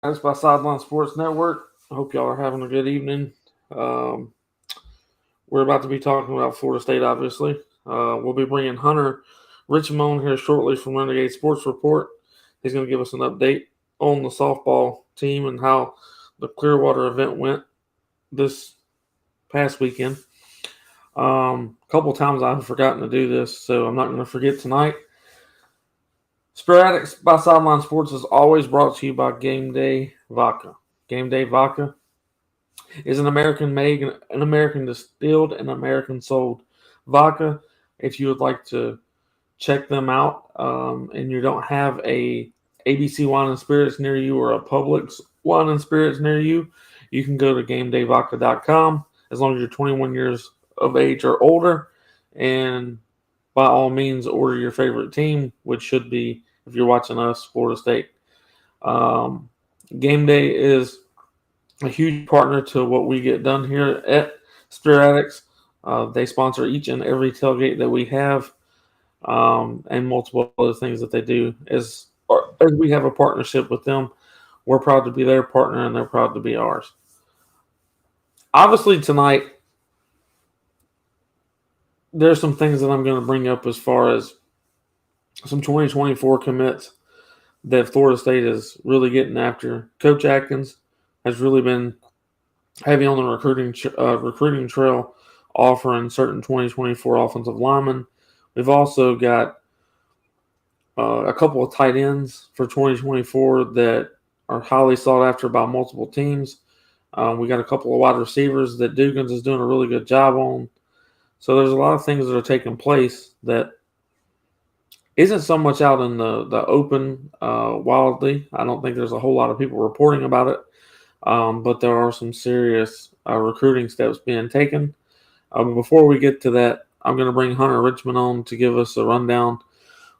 That's by Sideline Sports Network. I hope y'all are having a good evening. Um, we're about to be talking about Florida State, obviously. We'll be bringing Hunter Richmond here shortly from Renegade Sports Report. He's going to give us an update on the softball team and how the Clearwater event went this past weekend. A couple times I've forgotten to do this, so I'm not going to forget tonight. Sporadics by Sideline Sports is always brought to you by Game Day Vodka. Game Day Vodka is an American made, an American distilled, and American sold vodka. If you would like to check them out and you don't have a ABC Wine and Spirits near you or a Publix Wine and Spirits near you, you can go to GameDayVodka.com as long as you're 21 years of age or older, and by all means order your favorite team, which should be, if you're watching us, Florida State. Game Day is a huge partner to what we get done here at Sporadics. They sponsor each and every tailgate that we have, and multiple other things that they do. As we have a partnership with them, we're proud to be their partner, and they're proud to be ours. Obviously, tonight, there's some things that I'm going to bring up as far as some 2024 commits that Florida State is really getting after. Coach Atkins has really been heavy on the recruiting trail, offering certain 2024 offensive linemen. We've also got a couple of tight ends for 2024 that are highly sought after by multiple teams. We got a couple of wide receivers that Dugans is doing a really good job on. So there's a lot of things that are taking place that isn't so much out in the open wildly. I don't think there's a whole lot of people reporting about it, but there are some serious recruiting steps being taken. But before we get to that, I'm going to bring Hunter Richmond on to give us a rundown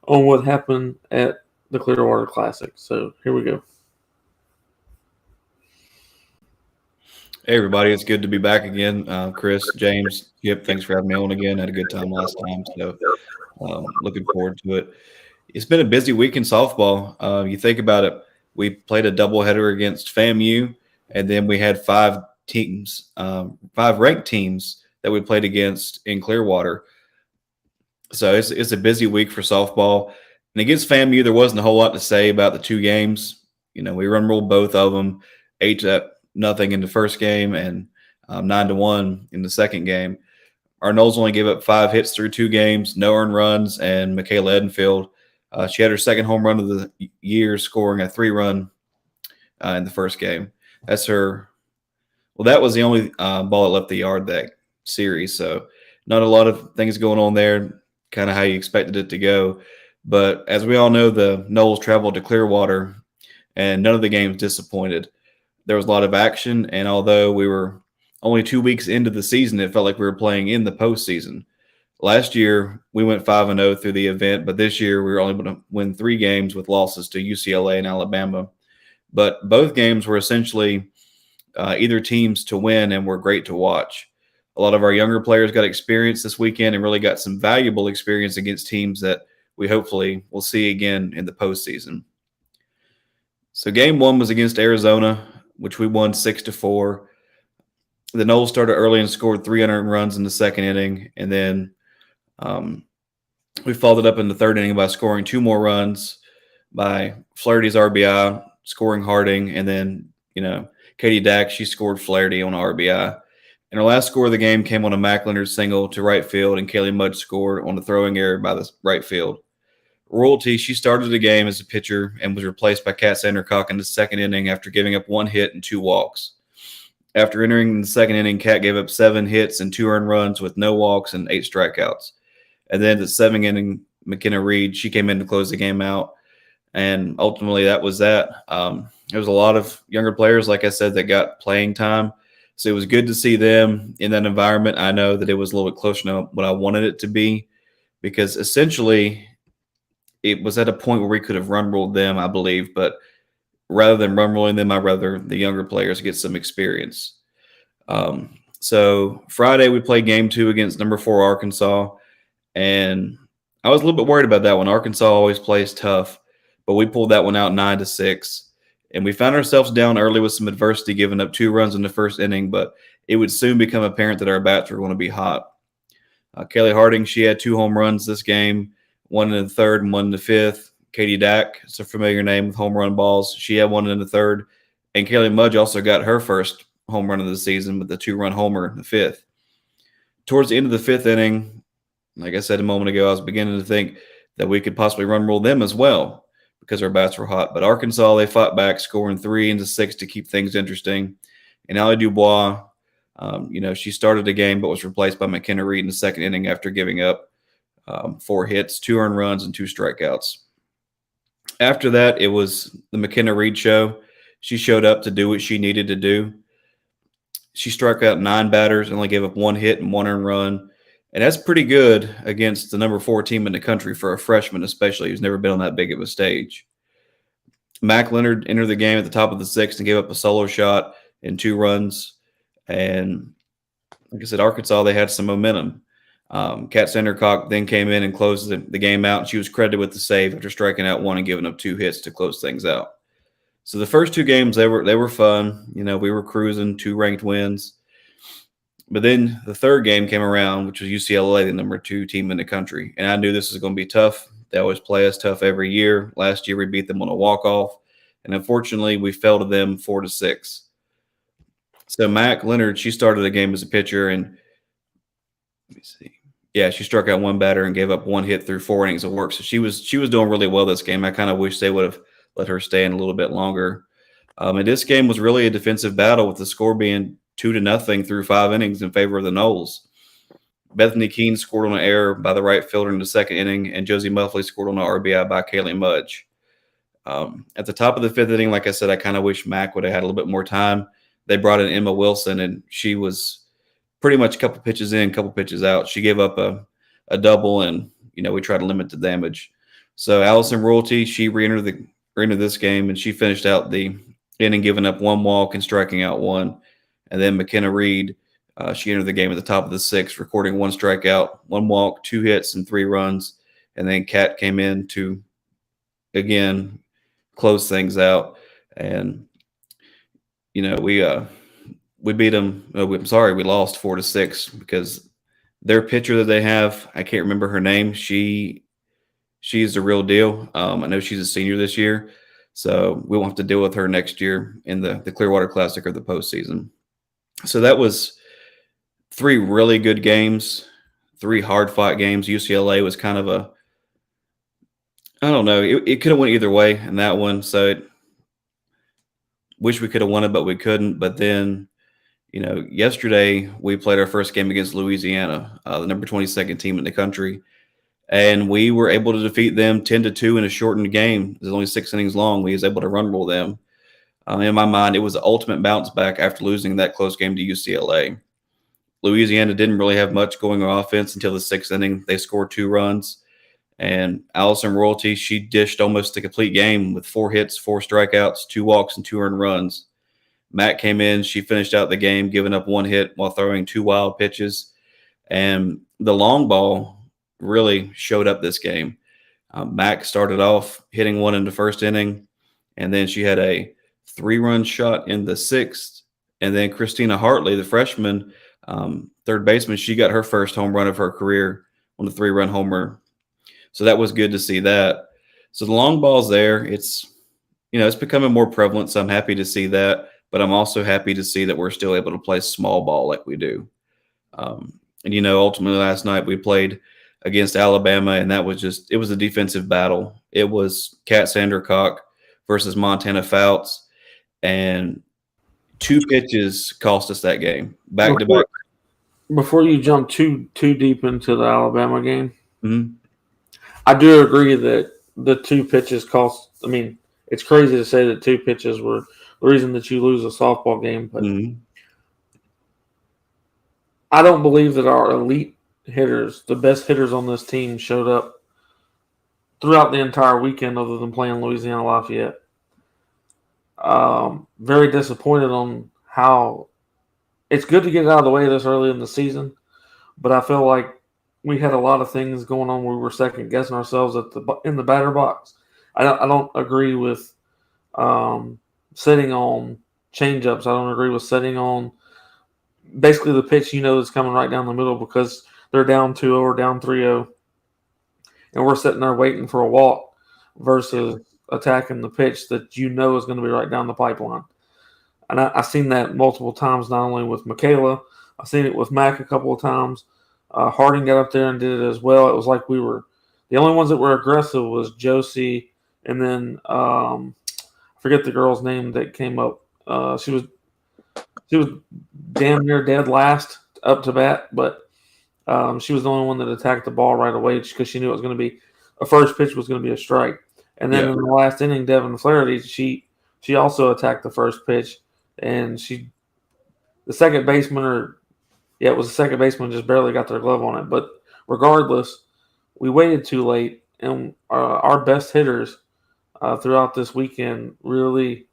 on what happened at the Clearwater Classic. So here we go. Hey, everybody. It's good to be back again. Chris, James, Yep, thanks for having me on again. Had a good time last time, so looking forward to it. It's been a busy week in softball. You think about it, we played a doubleheader against FAMU, and then we had five ranked teams that we played against in Clearwater. So it's a busy week for softball. And against FAMU, there wasn't a whole lot to say about the two games. We run ruled both of them, 8-0 in the first game and 9-1 in the second game. Our Noles only gave up 5 hits through 2 games, no earned runs, and Michaela Edenfield, she had her second home run of the year, scoring a 3-run in the first game. That's her. Well, that was the only ball that left the yard that series, so not a lot of things going on there, kind of how you expected it to go. But as we all know, the Noles traveled to Clearwater, and none of the games disappointed. There was a lot of action, and although we were only 2 weeks into the season, it felt like we were playing in the postseason. Last year, we went 5-0 through the event, but this year we were only able to win 3 games with losses to UCLA and Alabama. But both games were essentially either teams to win and were great to watch. A lot of our younger players got experience this weekend and really got some valuable experience against teams that we hopefully will see again in the postseason. So game 1 was against Arizona, which we won 6-4. The Noles started early and scored 300 runs in the second inning, and then we followed up in the third inning by scoring 2 more runs by Flaherty's RBI, scoring Harding, and then Katie Dack, she scored Flaherty on RBI. And our last score of the game came on a Mac Leonard single to right field, and Kaylee Mudge scored on a throwing error by the right field. Royalty, she started the game as a pitcher and was replaced by Kat Sandercock in the second inning after giving up 1 hit and 2 walks. After entering the second inning, Kat gave up 7 hits and 2 earned runs with no walks and 8 strikeouts. And then the 7th inning, McKenna Reed, she came in to close the game out. And ultimately, that was that. There was a lot of younger players, like I said, that got playing time. So it was good to see them in that environment. I know that it was a little bit closer to what I wanted it to be, because essentially it was at a point where we could have run ruled them, I believe. But rather than run rolling them, I'd rather the younger players get some experience. So Friday we played game 2 against number 4 Arkansas, and I was a little bit worried about that one. Arkansas always plays tough, but we pulled that one out 9-6. And we found ourselves down early with some adversity, giving up 2 runs in the first inning, but it would soon become apparent that our bats were going to be hot. Kelly Harding, she had 2 home runs this game, one in the third and one in the fifth. Katie Dack, it's a familiar name with home run balls. She had one in the third. And Kaylee Mudge also got her first home run of the season with the 2-run homer in the fifth. Towards the end of the fifth inning, like I said a moment ago, I was beginning to think that we could possibly run rule them as well because our bats were hot. But Arkansas, they fought back, scoring 3 into 6 to keep things interesting. And Allie Dubois, she started the game but was replaced by McKenna Reed in the second inning after giving up 4 hits, 2 earned runs, and 2 strikeouts. After that, it was the McKenna Reed show. She showed up to do what she needed to do. She struck out 9 batters, only gave up 1 hit and 1 earned run. And that's pretty good against the number 4 team in the country for a freshman, especially who's never been on that big of a stage. Mac Leonard entered the game at the top of the 6th and gave up a solo shot and 2 runs. And like I said, Arkansas, they had some momentum. Kat Sandercock then came in and closed the game out, and she was credited with the save after striking out 1 and giving up 2 hits to close things out. So the first 2 games, they were fun. We were cruising, 2 ranked wins. But then the third game came around, which was UCLA, the number 2 team in the country. And I knew this was going to be tough. They always play us tough every year. Last year, we beat them on a walk-off. And unfortunately, we fell to them 4-6. So Mac Leonard, she started the game as a pitcher, and let me see. Yeah, she struck out 1 batter and gave up 1 hit through 4 innings of work. So she was doing really well this game. I kind of wish they would have let her stay in a little bit longer. And this game was really a defensive battle with the score being 2-0 through 5 innings in favor of the Noles. Bethany Keene scored on an error by the right fielder in the second inning, and Josie Muffley scored on an RBI by Kaylee Mudge. At the top of the 5th inning, like I said, I kind of wish Mac would have had a little bit more time. They brought in Emma Wilson, and she was pretty much a couple pitches in, a couple pitches out. She gave up a double, and we tried to limit the damage. So Allison Royalty, she re-entered this game, and she finished out the inning giving up 1 walk and striking out 1. And then McKenna Reed, she entered the game at the top of the 6th, recording 1 strikeout, 1 walk, 2 hits, and 3 runs. And then Kat came in to, again, close things out. And, we beat them. We lost 4-6 because their pitcher that they have, I can't remember her name. She's the real deal. I know she's a senior this year, so we won't have to deal with her next year in the Clearwater Classic or the postseason. So that was 3 really good games, 3 hard-fought games. UCLA was kind of I don't know. It could have went either way in that one. So wish we could have won it, but we couldn't. But then, yesterday we played our first game against Louisiana, the number 22nd team in the country. And we were able to defeat them 10-2 in a shortened game. It was only 6 innings long. We was able to run rule them. In my mind, it was the ultimate bounce back after losing that close game to UCLA. Louisiana didn't really have much going on offense until the 6th inning. They scored 2 runs. And Allison Royalty, she dished almost a complete game with 4 hits, 4 strikeouts, 2 walks, and 2 earned runs. Matt came in. She finished out the game, giving up 1 hit while throwing 2 wild pitches. And the long ball really showed up this game. Mac started off hitting 1 in the first inning, and then she had a 3-run shot in the 6th. And then Christina Hartley, the freshman, third baseman, she got her first home run of her career on the 3-run homer. So that was good to see that. So the long ball's there. It's becoming more prevalent, so I'm happy to see that. But I'm also happy to see that we're still able to play small ball like we do. And ultimately last night we played against Alabama, and it was a defensive battle. It was Kat Sandercock versus Montana Fouts, and 2 pitches cost us that game, back to back. Before you jump too deep into the Alabama game, mm-hmm. I do agree that the 2 pitches cost. I mean, it's crazy to say that 2 pitches were the reason that you lose a softball game, but I don't believe that our elite hitters, the best hitters on this team, showed up throughout the entire weekend other than playing Louisiana Lafayette. Very disappointed on how it's good to get it out of the way this early in the season, but I feel like we had a lot of things going on. We were second guessing ourselves in the batter box. I don't agree with sitting on changeups. I don't agree with sitting on basically the pitch that's coming right down the middle because they're down 2-0 or down 3-0, and we're sitting there waiting for a walk versus attacking the pitch that is going to be right down the pipeline. And I've seen that multiple times, not only with Michaela, I've seen it with Mac a couple of times. Harding got up there and did it as well. It was like we were the only ones that were aggressive was Josie, and then I forget the girl's name that came up. She was damn near dead last up to bat, but she was the only one that attacked the ball right away because she knew it was going to be a first pitch was going to be a strike. And then in the last inning, Devin Flaherty, she also attacked the first pitch, and the second baseman it was the second baseman just barely got their glove on it. But regardless, we waited too late, and our best hitters throughout this weekend really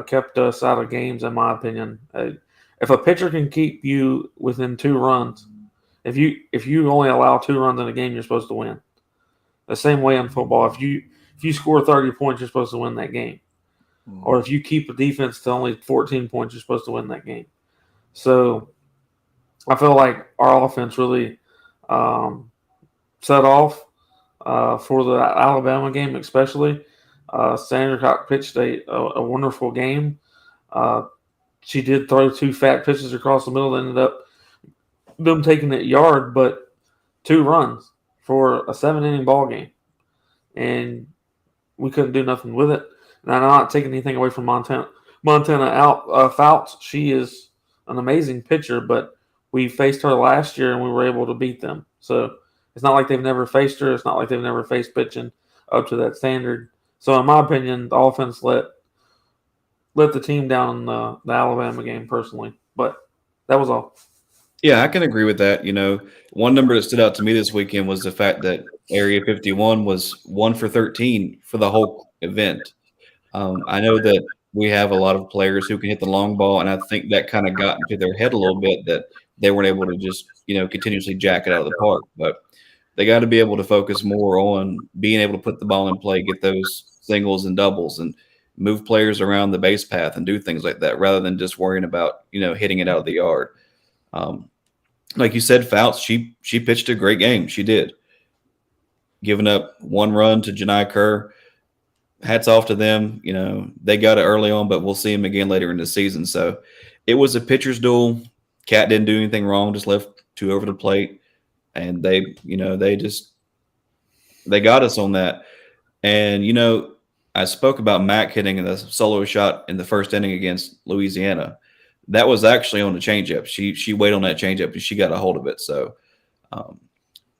kept us out of games, in my opinion. If a pitcher can keep you within 2 runs, if you only allow 2 runs in a game, you're supposed to win. The same way in football, if you score 30 points, you're supposed to win that game. Or if you keep a defense to only 14 points, you're supposed to win that game. So I feel like our offense really set off for the Alabama game, especially. Sandra Cox pitched a wonderful game. She did throw 2 fat pitches across the middle that ended up them taking it yard, but 2 runs for a 7-inning ball game. And we couldn't do nothing with it. And I'm not taking anything away from Montana Fouts. She is an amazing pitcher, but we faced her last year and we were able to beat them. So it's not like they've never faced her. It's not like they've never faced pitching up to that standard. So in my opinion, the offense let the team down in the Alabama game personally. But that was all. Yeah, I can agree with that. One number that stood out to me this weekend was the fact that Area 51 was 1 for 13 for the whole event. I know that we have a lot of players who can hit the long ball, and I think that kind of got into their head a little bit that they weren't able to just, continuously jack it out of the park. But they got to be able to focus more on being able to put the ball in play, get those singles and doubles, and move players around the base path and do things like that rather than just worrying about, hitting it out of the yard. Like you said, Fouts, she pitched a great game. She did. Giving up 1 run to Janai Kerr. Hats off to them. They got it early on, but we'll see them again later in the season. So it was a pitcher's duel. Cat didn't do anything wrong, just left 2 over the plate. And they got us on that. And, I spoke about Mac hitting the solo shot in the first inning against Louisiana. That was actually on the changeup. She waited on that changeup and she got a hold of it. So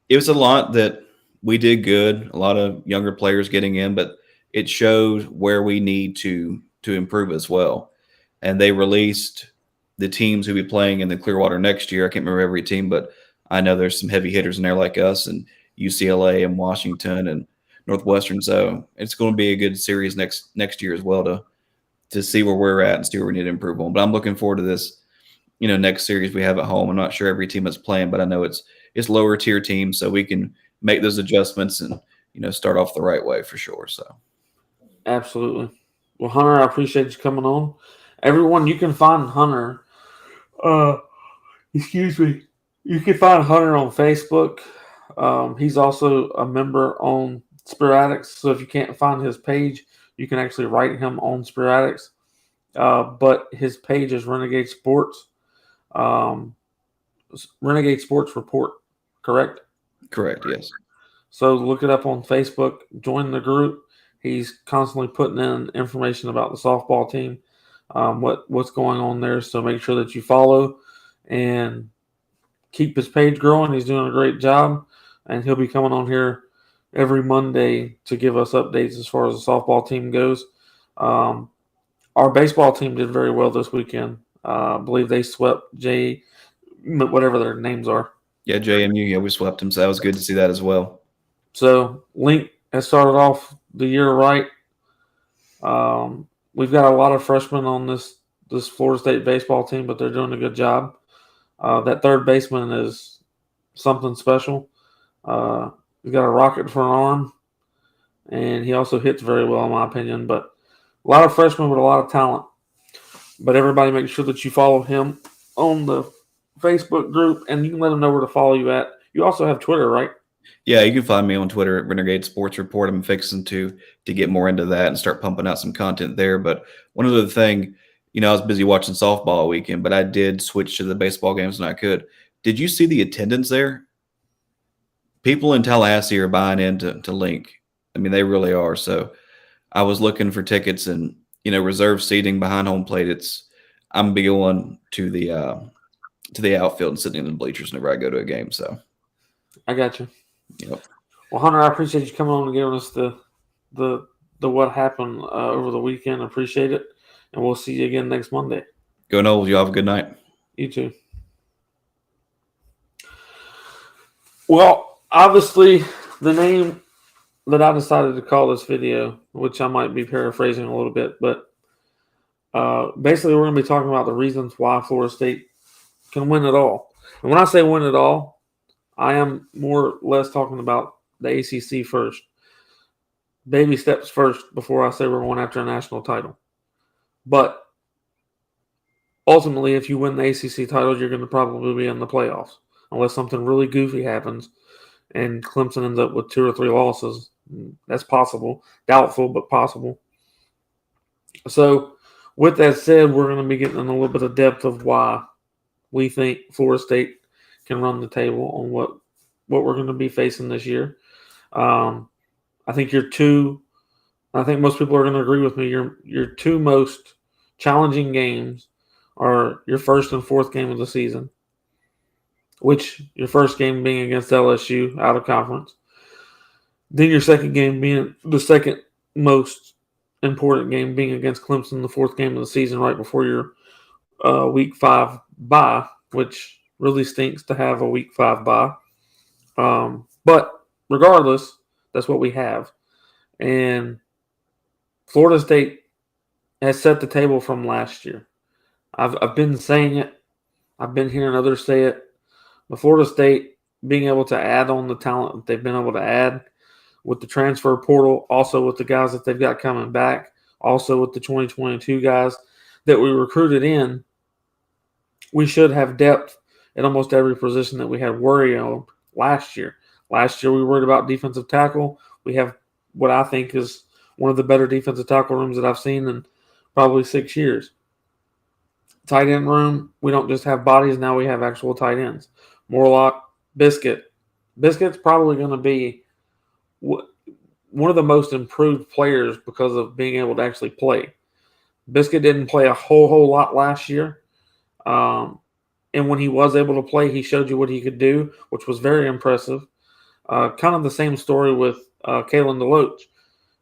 it was a lot that we did good. A lot of younger players getting in, but it showed where we need to improve as well. And they released the teams who will be playing in the Clearwater next year. I can't remember every team, but I know there's some heavy hitters in there like us and UCLA and Washington and Northwestern. So it's going to be a good series next year as well to see where we're at and see where we need to improve on. But I'm looking forward to this, next series we have at home. I'm not sure every team that's playing, but I know it's lower tier teams, so we can make those adjustments and, start off the right way for sure. So. Absolutely. Well, Hunter, I appreciate you coming on. Everyone, you can find Hunter. Excuse me. You can find Hunter on Facebook. He's also a member on Sporadics. So if you can't find his page, you can actually write him on Sporadics. But his page is Renegade Sports. Renegade Sports Report, correct? Correct, yes. So look it up on Facebook. Join the group. He's constantly putting in information about the softball team, what's going on there. So make sure that you follow and keep his page growing. He's doing a great job, and he'll be coming on here every Monday to give us updates as far as the softball team goes. Our baseball team did very well this weekend. I believe they swept whatever their names are. Yeah, JMU. Yeah, we swept them, so that was good to see that as well. So Link has started off the year right. We've got a lot of freshmen on this Florida State baseball team, but they're doing a good job. That third baseman is something special. He's got a rocket for an arm, and he also hits very well, in my opinion. But A lot of freshmen with a lot of talent. But everybody make sure that you follow him on the Facebook group, and you can let him know where to follow you at. You also have Twitter, right? Yeah, you can find me on Twitter at Renegade Sports Report. I'm fixing to get more into that and start pumping out some content there. But one other thing, I was busy watching softball all weekend, but I did switch to the baseball games when I could. Did you see the attendance there? People in Tallahassee are buying into to Link. I mean, they really are. So I was looking for tickets and reserve seating behind home plate. I'm gonna be going to the outfield and sitting in the bleachers whenever I go to a game. So I got you. yep. Well, Hunter, I appreciate you coming on and giving us the what happened over the weekend. I appreciate it, and we'll see you again next Monday. Go Noles. You all have a good night. You too. Well, obviously, the name that I decided to call this video, which I might be paraphrasing a little bit, but basically, we're going to be talking about the reasons why Florida State can win it all. And when I say win it all, I am more or less talking about the ACC first. Baby steps first before I say we're going after a national title. But ultimately, if you win the ACC title, you're going to probably be in the playoffs. Unless something really goofy happens and Clemson ends up with 2 or 3 losses. That's possible. Doubtful, but possible. So, with that said, we're going to be getting in a little bit of depth of why we think Florida State can run the table on what we're going to be facing this year. I think I think most people are going to agree with me. Your 2 most challenging games are your first and fourth game of the season, which your first game being against LSU out of conference. Then your second game being the second most important game being against Clemson, the fourth game of the season right before your Week 5 bye, which really stinks to have a Week 5 bye. But regardless, that's what we have. And Florida State has set the table from last year. I've been saying it. I've been hearing others say it. But Florida State being able to add on the talent that they've been able to add with the transfer portal, also with the guys that they've got coming back, also with the 2022 guys that we recruited in, we should have depth at almost every position that we had worry on last year. Last year we worried about defensive tackle. We have what I think is one of the better defensive tackle rooms that I've seen in probably 6 years. Tight end room, we don't just have bodies, now we have actual tight ends. Morlock, Biscuit. Biscuit's probably going to be one of the most improved players because of being able to actually play. Biscuit didn't play a whole lot last year. And when he was able to play, he showed you what he could do, which was very impressive. Kind of the same story with Kalen DeLoach.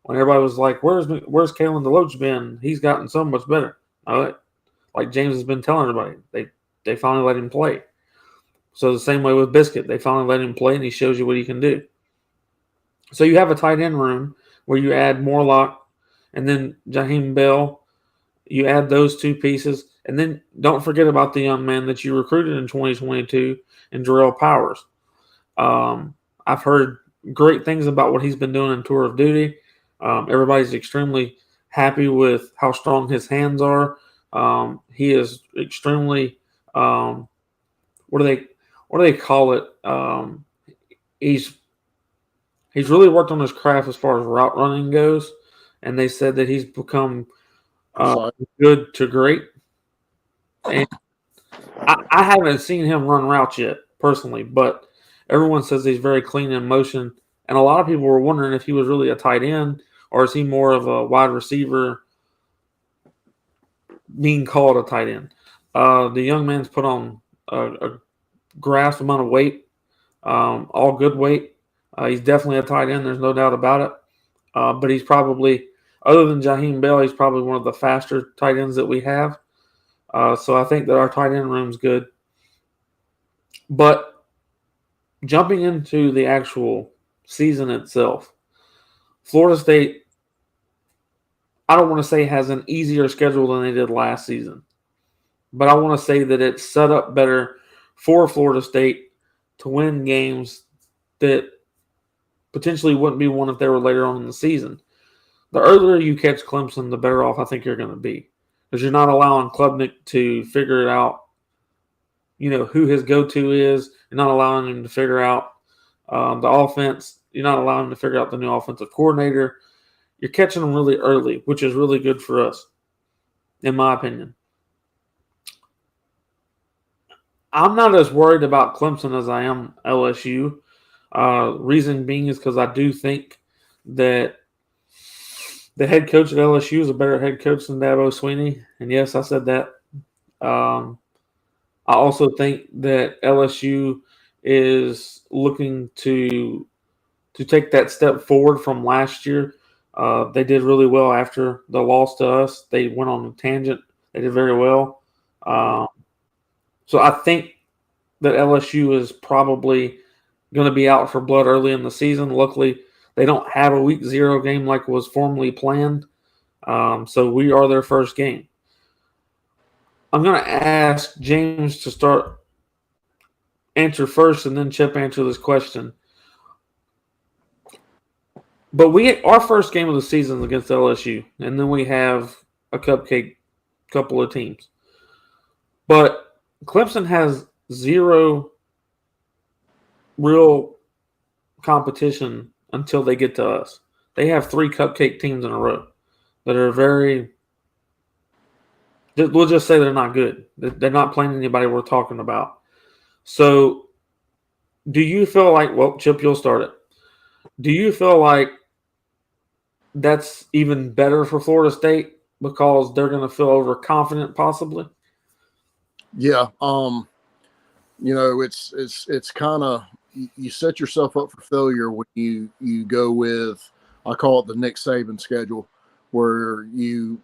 When everybody was like, where's Kalen DeLoach been? He's gotten so much better. Like James has been telling everybody, they finally let him play. So the same way with Biscuit, they finally let him play, and he shows you what he can do. So you have a tight end room where you add Morlock and then Jaheim Bell. You add those 2 pieces, and then don't forget about the young man that you recruited in 2022 and Jarrell Powers. I've heard great things about what he's been doing in Tour of Duty. Everybody's extremely happy with how strong his hands are. He is extremely what do they call it? He's really worked on his craft as far as route running goes, and they said that he's become good to great. And I haven't seen him run routes yet personally, but everyone says he's very clean in motion. And a lot of people were wondering if he was really a tight end or is he more of a wide receiver being called a tight end. The young man's put on a grasp amount of weight, all good weight. He's definitely a tight end. There's no doubt about it. But he's probably, other than Jaheim Bell, he's probably one of the faster tight ends that we have. So I think that our tight end room's good. But jumping into the actual season itself, Florida State, I don't want to say has an easier schedule than they did last season. But I want to say that it's set up better for Florida State to win games that potentially wouldn't be won if they were later on in the season. the earlier you catch Clemson, the better off I think you're going to be, because you're not allowing Klubnik to figure it out. Who his go-to is. You're not allowing him to figure out the offense. You're not allowing him to figure out the new offensive coordinator. You're catching them really early, which is really good for us, in my opinion. I'm not as worried about Clemson as I am LSU. Reason being is because I do think that the head coach at LSU is a better head coach than Dabo Swinney. And yes, I said that. I also think that LSU is looking to take that step forward from last year. They did really well after the loss to us. They went on a tangent. They did very well. So I think that LSU is probably going to be out for blood early in the season. Luckily, they don't have a week 0 game like was formerly planned. So we are their first game. I'm going to ask James to answer first, and then Chip answer this question. But our first game of the season is against LSU, and then we have a cupcake couple of teams. But Clemson has 0 real competition until they get to us. They have 3 cupcake teams in a row that are we'll just say they're not good. They're not playing anybody we're talking about. So do you feel like, well, Chip, you'll start it. Do you feel like that's even better for Florida State because they're going to feel overconfident possibly? Yeah. It's kind of, you set yourself up for failure when you go with, I call it the Nick Saban schedule, where you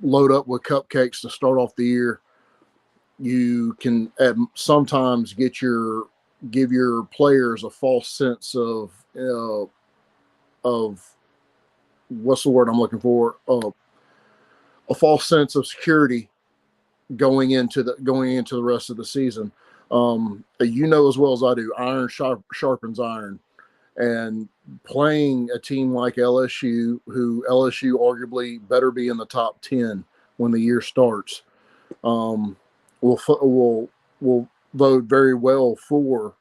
load up with cupcakes to start off the year. You can sometimes give your players a false sense of what's the word I'm looking for? A false sense of security going into the rest of the season. As well as I do, iron sharpens iron. And playing a team like LSU, who LSU arguably better be in the top 10 when the year starts, will bode very well for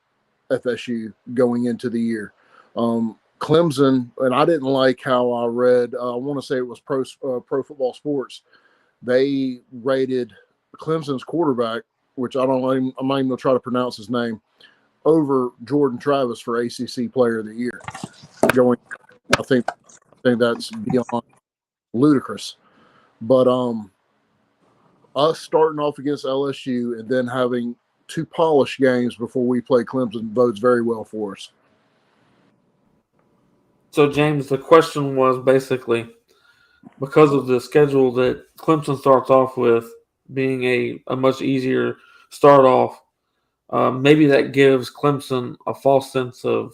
FSU going into the year. Clemson, and I didn't like how I read, I want to say it was Pro Football Sports, they rated Clemson's quarterback, which I'm not even going to try to pronounce his name, over Jordan Travis for ACC Player of the Year. I think that's beyond ludicrous. But us starting off against LSU and then having 2 polished games before we play Clemson bodes very well for us. So, James, the question was basically, because of the schedule that Clemson starts off with being a much easier start off, maybe that gives Clemson a false sense of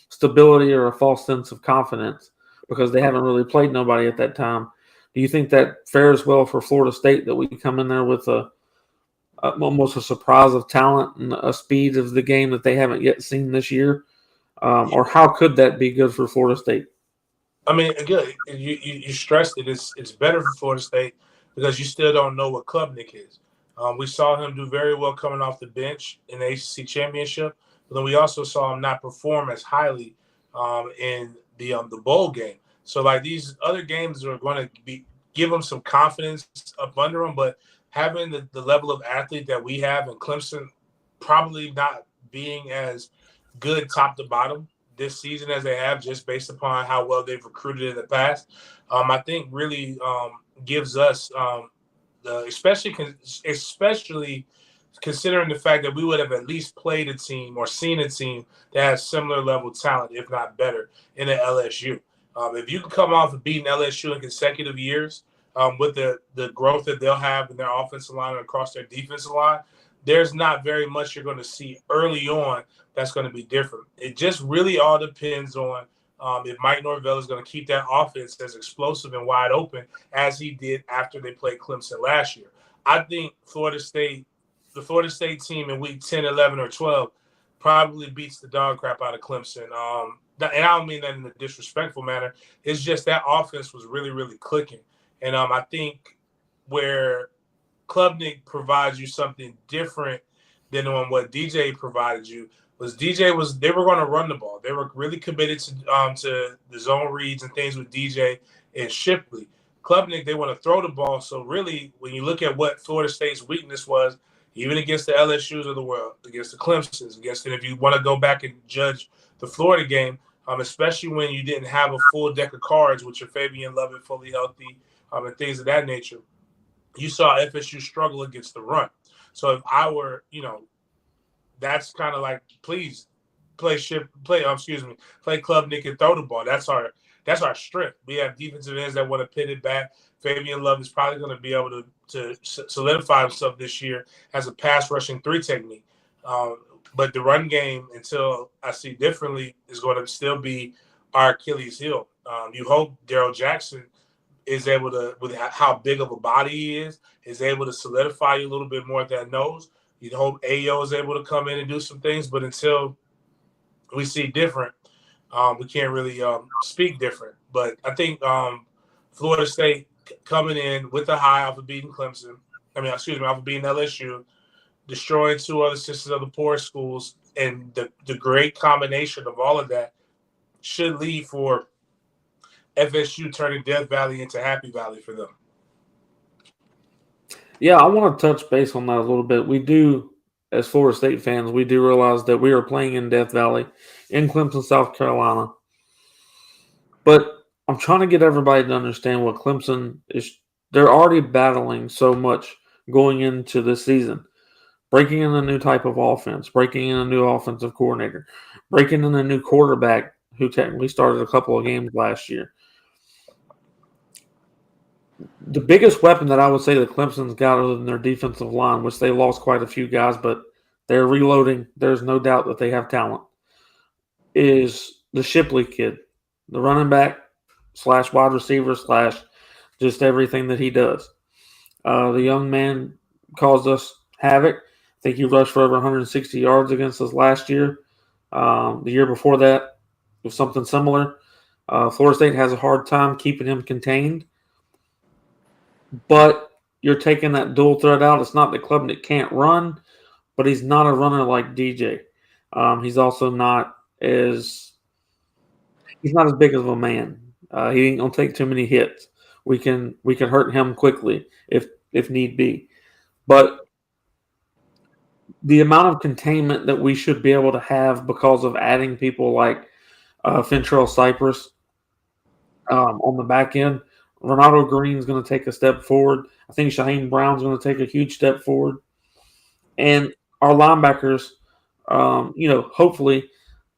stability or a false sense of confidence because they haven't really played nobody at that time. Do you think that fares well for Florida State, that we come in there with almost a surprise of talent and a speed of the game that they haven't yet seen this year? Or how could that be good for Florida State? I mean, again, you stressed it. It's better for Florida State because you still don't know what Klubnik is. We saw him do very well coming off the bench in the ACC championship, but then we also saw him not perform as highly in the bowl game. So, like, these other games are going to give him some confidence up under him, but having the level of athlete that we have in Clemson, probably not being as good top to bottom this season as they have, just based upon how well they've recruited in the past, I think really gives us, especially considering the fact that we would have at least played a team or seen a team that has similar level talent, if not better, in the LSU. If you can come off of beating LSU in consecutive years with the growth that they'll have in their offensive line and across their defensive line, there's not very much you're going to see early on that's going to be different. It just really all depends on if Mike Norvell is going to keep that offense as explosive and wide open as he did after they played Clemson last year. I think the Florida State team in week 10, 11, or 12, probably beats the dog crap out of Clemson. And I don't mean that in a disrespectful manner. It's just that offense was really, really clicking. And I think where Klubnik provides you something different than on what DJ provided you was they were going to run the ball. They were really committed to the zone reads and things with DJ and Shipley. Klubnik, they want to throw the ball. So really, when you look at what Florida State's weakness was, even against the LSUs of the world, against the Clemsons, and if you want to go back and judge the Florida game, especially when you didn't have a full deck of cards with your Fabian Lovett fully healthy, and things of that nature, you saw FSU struggle against the run. So if I were, that's kind of like, please play Klubnik and throw the ball. That's our strength. We have defensive ends that want to pin it back. Fabian Love is probably going to be able to solidify himself this year as a pass rushing 3 technique. But the run game, until I see differently, is going to still be our Achilles heel. You hope Darrell Jackson is able to, with how big of a body he is able to solidify you a little bit more at that nose. You hope Ayo is able to come in and do some things, but until we see different, we can't really speak different. But I think Florida State coming in with a high off of beating Clemson, off of beating LSU, destroying 2 other sisters of the poor schools, and the great combination of all of that should lead for FSU turning Death Valley into Happy Valley for them. Yeah, I want to touch base on that a little bit. We do, as Florida State fans, we do realize that we are playing in Death Valley, in Clemson, South Carolina. But I'm trying to get everybody to understand what Clemson is. They're already battling so much going into this season. Breaking in a new type of offense, breaking in a new offensive coordinator, breaking in a new quarterback who technically started a couple of games last year. The biggest weapon that I would say that Clemson's got, other than their defensive line, which they lost quite a few guys, but they're reloading. There's no doubt that they have talent, is the Shipley kid, the running back / wide receiver / just everything that he does. The young man caused us havoc. I think he rushed for over 160 yards against us last year. The year before that was something similar. Florida State has a hard time keeping him contained. But you're taking that dual threat out. It's not that Klubnik can't run, but he's not a runner like DJ. He's also not as big of a man. He ain't gonna take too many hits. We can hurt him quickly if need be. But the amount of containment that we should be able to have because of adding people like Fentrell Cypress on the back end. Renato Green's going to take a step forward. I think Shaheem Brown's going to take a huge step forward. And our linebackers, hopefully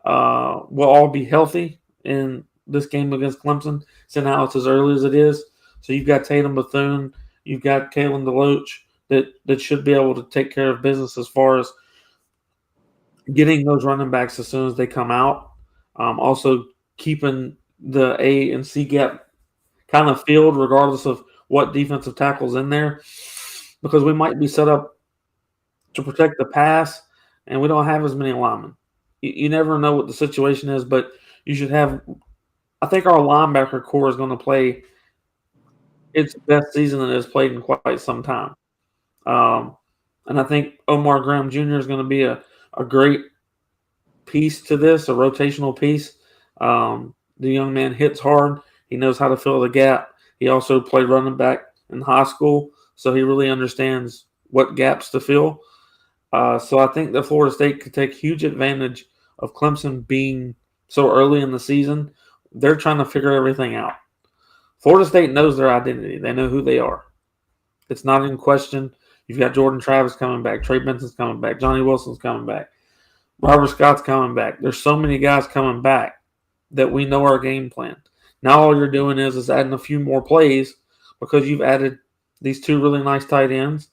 will all be healthy in this game against Clemson, since now it's as early as it is. So you've got Tatum Bethune, you've got Kalen DeLoach that should be able to take care of business as far as getting those running backs as soon as they come out. Also keeping the A and C gap kind of filled regardless of what defensive tackle's in there, because we might be set up to protect the pass and we don't have as many linemen. You never know what the situation is, but you should have – I think our linebacker core is going to play its best season that it's played in quite some time. And I think Omar Graham Jr. is going to be a great piece to this, a rotational piece. The young man hits hard. He knows how to fill the gap. He also played running back in high school, so he really understands what gaps to fill. So I think that Florida State could take huge advantage of Clemson being so early in the season. They're trying to figure everything out. Florida State knows their identity. They know who they are. It's not in question. You've got Jordan Travis coming back. Trey Benson's coming back. Johnny Wilson's coming back. Robert Scott's coming back. There's so many guys coming back that we know our game plan. Now all you're doing is adding a few more plays because you've added these 2 really nice tight ends.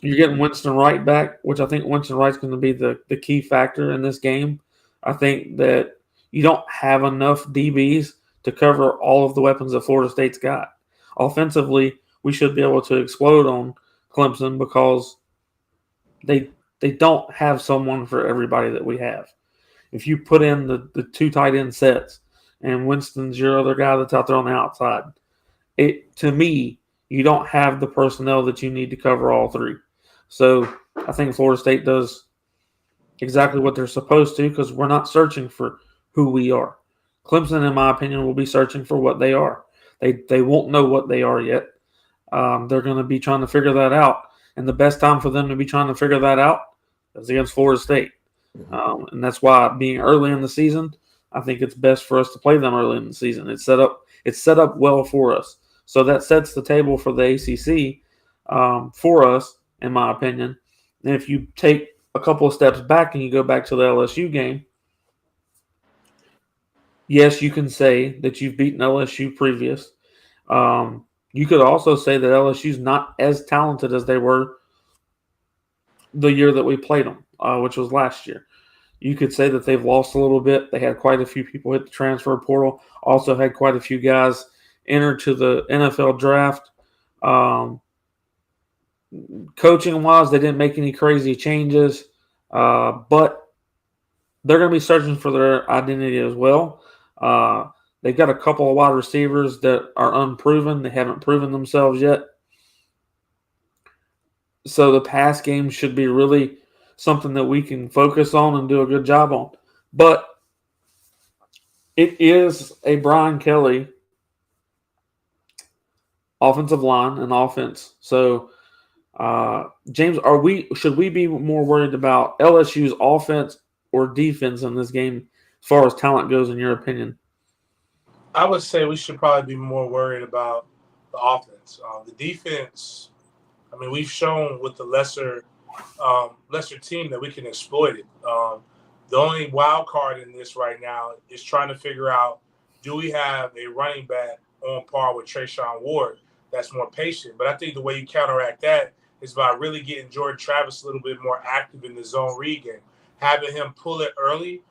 You're getting Winston Wright back, which I think Winston Wright's going to be the key factor in this game. I think that you don't have enough DBs to cover all of the weapons that Florida State's got. Offensively, we should be able to explode on Clemson because they they don't have someone for everybody that we have. If you put in the two tight end sets and Winston's your other guy that's out there on the outside, to me, you don't have the personnel that you need to cover all three. So I think Florida State does exactly what they're supposed to because we're not searching for who we are. Clemson, in my opinion, will be searching for what they are. They won't know what they are yet. They're going to be trying to figure that out. And the best time for them to be trying to figure that out is against Florida State. And that's why being early in the season, I think it's best for us to play them early in the season. It's set up well for us. So that sets the table for the ACC for us, in my opinion. And if you take a couple of steps back and you go back to the LSU game, yes, you can say that you've beaten LSU previous. You could also say that LSU's not as talented as they were the year that we played them, which was last year. You could say that they've lost a little bit. They had quite a few people hit the transfer portal. Also had quite a few guys enter to the NFL draft. Coaching-wise, they didn't make any crazy changes, but they're going to be searching for their identity as well. They've got a couple of wide receivers that are unproven. They haven't proven themselves yet. So the pass game should be really something that we can focus on and do a good job on. But it is a Brian Kelly offensive line and offense. So, James, should we be more worried about LSU's offense or defense in this game as far as talent goes, in your opinion? I would say we should probably be more worried about the offense. The defense, I mean, we've shown with the lesser team that we can exploit it. The only wild card in this right now is trying to figure out, do we have a running back on par with Trayshawn Ward that's more patient? But I think the way you counteract that is by really getting Jordan Travis a little bit more active in the zone read game. Having him pull it early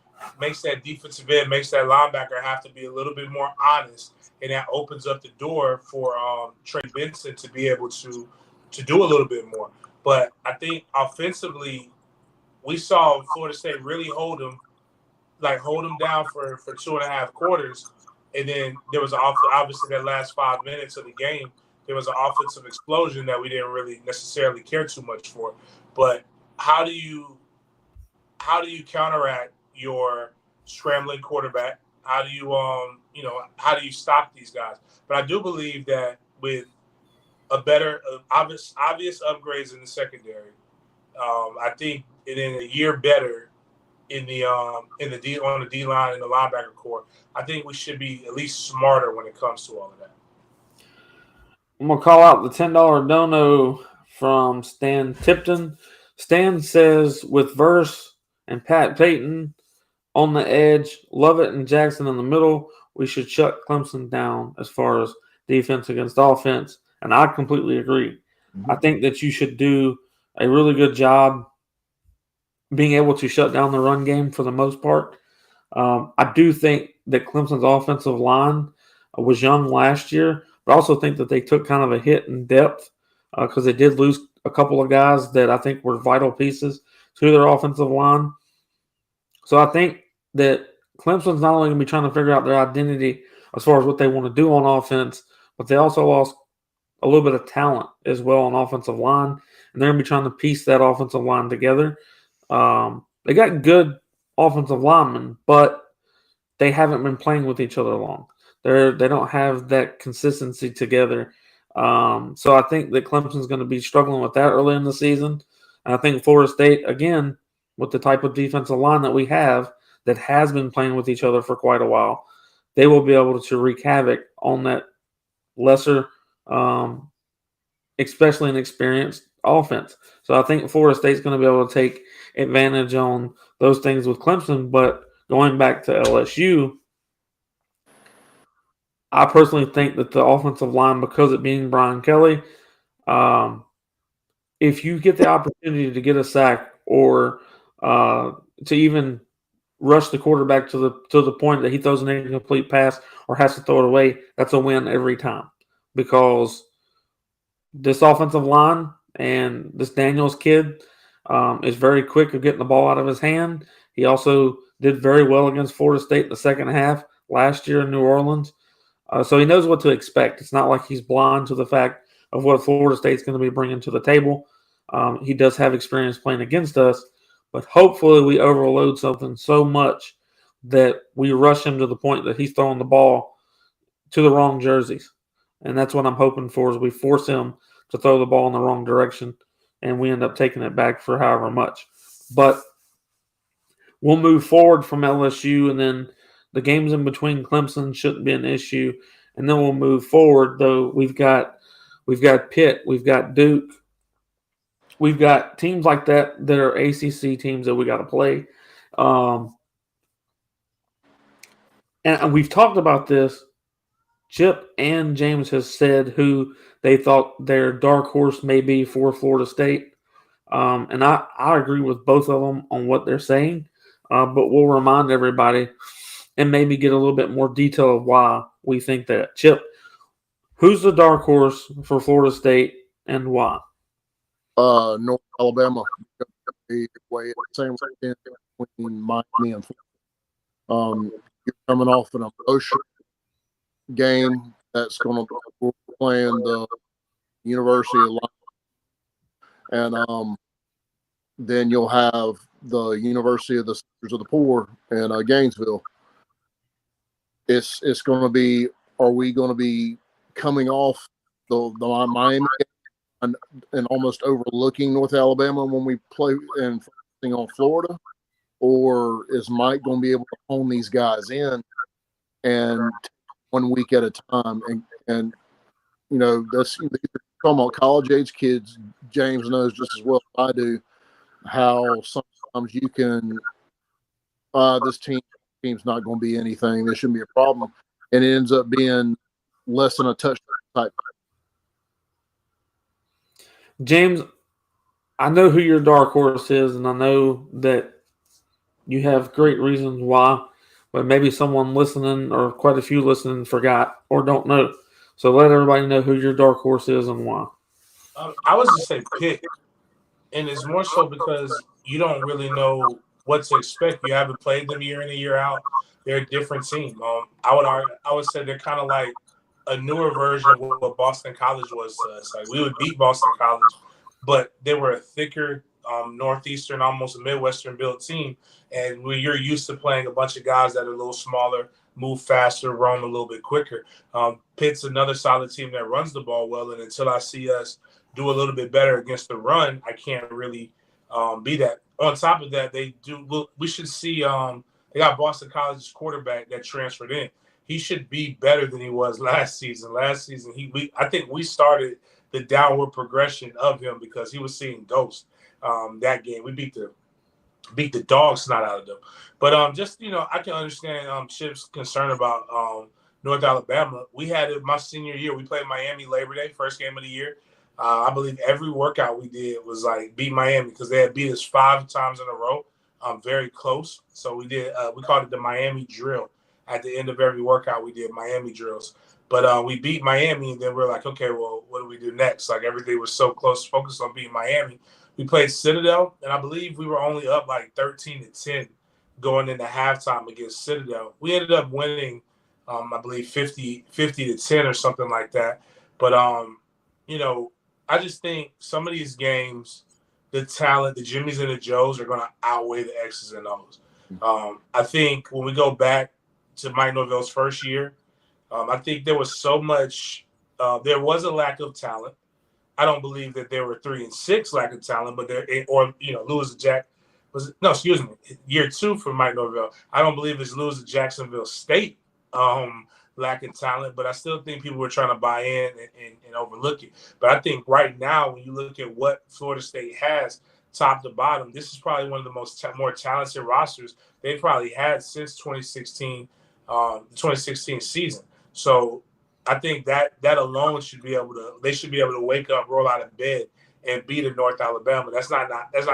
makes that defensive end, makes that linebacker have to be a little bit more honest, and that opens up the door for Trey Benson to be able to do a little bit more. But I think offensively, we saw Florida State really hold them down for 2.5 quarters, and then there was obviously that last 5 minutes of the game, there was an offensive explosion that we didn't really necessarily care too much for. But how do you counteract your scrambling quarterback? How do you stop these guys? But I do believe that with a better obvious upgrades in the secondary, I think in a year better on the D line and the linebacker core, I think we should be at least smarter when it comes to all of that. I'm going to call out the $10 dono from Stan Tipton. Stan says, with Verse and Pat Payton on the edge, Lovett and Jackson in the middle, we should shut Clemson down as far as defense against offense. And I completely agree. I think that you should do a really good job being able to shut down the run game for the most part. I do think that Clemson's offensive line was young last year, but I also think that they took kind of a hit in depth because they did lose a couple of guys that I think were vital pieces to their offensive line. So I think that Clemson's not only going to be trying to figure out their identity as far as what they want to do on offense, but they also lost a little bit of talent as well on offensive line, and they're going to be trying to piece that offensive line together. They got good offensive linemen, but they haven't been playing with each other long. They don't have that consistency together. So I think that Clemson's going to be struggling with that early in the season. And I think Florida State, again, with the type of defensive line that we have that has been playing with each other for quite a while, they will be able to wreak havoc on that lesser, especially inexperienced offense. So I think Florida State's going to be able to take advantage on those things with Clemson. But going back to LSU, I personally think that the offensive line, because it being Brian Kelly, if you get the opportunity to get a sack or to even rush the quarterback to the point that he throws an incomplete pass or has to throw it away, that's a win every time. Because this offensive line and this Daniels kid, Is very quick of getting the ball out of his hand. He also did very well against Florida State in the second half last year in New Orleans. So he knows what to expect. It's not like he's blind to the fact of what Florida State's going to be bringing to the table. He does have experience playing against us, but hopefully we overload something so much that we rush him to the point that he's throwing the ball to the wrong jerseys. And that's what I'm hoping for, is we force him to throw the ball in the wrong direction and we end up taking it back for however much. But we'll move forward from LSU, and then the games in between Clemson shouldn't be an issue. And then we'll move forward, though. We've got Pitt, we've got Duke, we've got teams like that that are ACC teams that we got to play. And we've talked about this. Chip and James has said who they thought their dark horse may be for Florida State. And I agree with both of them on what they're saying. But we'll remind everybody and maybe get a little bit more detail of why we think that. Chip, who's the dark horse for Florida State and why? North Alabama. Same between Miami and Florida. You're coming off an emotional game that's going to be playing the University of London. And then you'll have the University of the Sisters of the Poor in Gainesville. It's going to be, are we going to be coming off the Miami and almost overlooking North Alabama when we play and focusing on Florida? Or is Mike going to be able to hone these guys in and 1 week at a time? And you know, that's talking about college age kids. James knows just as well as I do how sometimes you can this team's not going to be anything. There shouldn't be a problem, and it ends up being less than a touchdown type. James, I know who your dark horse is, and I know that you have great reasons why, but maybe someone listening or quite a few listening forgot or don't know. So let everybody know who your dark horse is and why. I was just say Pitt, and it's more so because you don't really know what to expect. You haven't played them year in and year out. They're a different team. I would say they're kind of like a newer version of what Boston College was to us. Like, we would beat Boston College, but they were a thicker Northeastern, almost a Midwestern built team. And when you're used to playing a bunch of guys that are a little smaller, move faster, roam a little bit quicker. Pitt's another solid team that runs the ball well, and until I see us do a little bit better against the run, I can't really be that. On top of that, they do look. We should see. They got Boston College's quarterback that transferred in. He should be better than he was last season. Last season, I think we started the downward progression of him because he was seeing ghosts. That game, we beat the dog snot out of them. But just, I can understand Chip's concern about North Alabama. We had it my senior year. We played Miami Labor Day, first game of the year. I believe every workout we did was like beat Miami because they had beat us 5 times in a row. Very close. So we called it the Miami drill. At the end of every workout, we did Miami drills. But we beat Miami, and then we're like, okay, well, what do we do next? Like, everything was so close, focused on beating Miami. We played Citadel, and I believe we were only up like 13-10 going into halftime against Citadel. We ended up winning, I believe 50-10 or something like that. But I just think some of these games, the talent, the Jimmies and the Joes are going to outweigh the X's and O's. I think when we go back to Mike Norvell's first year, I think there was so much. There was a lack of talent. I don't believe that there were 3-6 lack of talent, but year 2 for Mike Norvell. I don't believe it's lose to Jacksonville State lacking talent, but I still think people were trying to buy in and overlook it. But I think right now, when you look at what Florida State has, top to bottom, this is probably one of the more talented rosters they've probably had since 2016, the 2016 season. So I think that alone they should be able to wake up, roll out of bed, and beat a North Alabama. That's not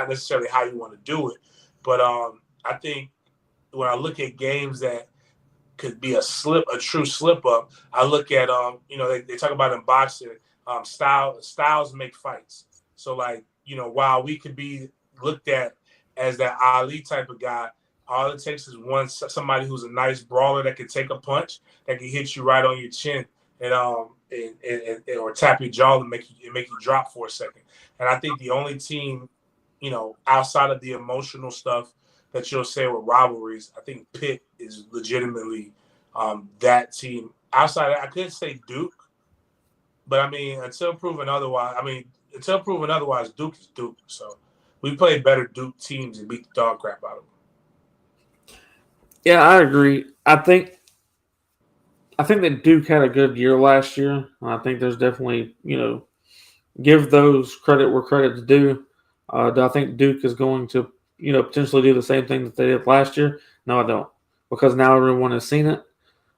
necessarily how you want to do it, but I think when I look at games that could be a true slip up, I look at they talk about in boxing, styles make fights. So while we could be looked at as that Ali type of guy. All it takes is somebody who's a nice brawler that can take a punch, that can hit you right on your chin and or tap your jaw and make you drop for a second. And I think the only team, outside of the emotional stuff that you'll say with rivalries, I think Pitt is legitimately that team. Outside, I could say Duke, but I mean, until proven otherwise, Duke is Duke. So we played better Duke teams and beat the dog crap out of them. Yeah, I agree. I think that Duke had a good year last year. I think there's definitely, give those credit where credit's due. Do I think Duke is going to, potentially do the same thing that they did last year? No, I don't, because now everyone has seen it.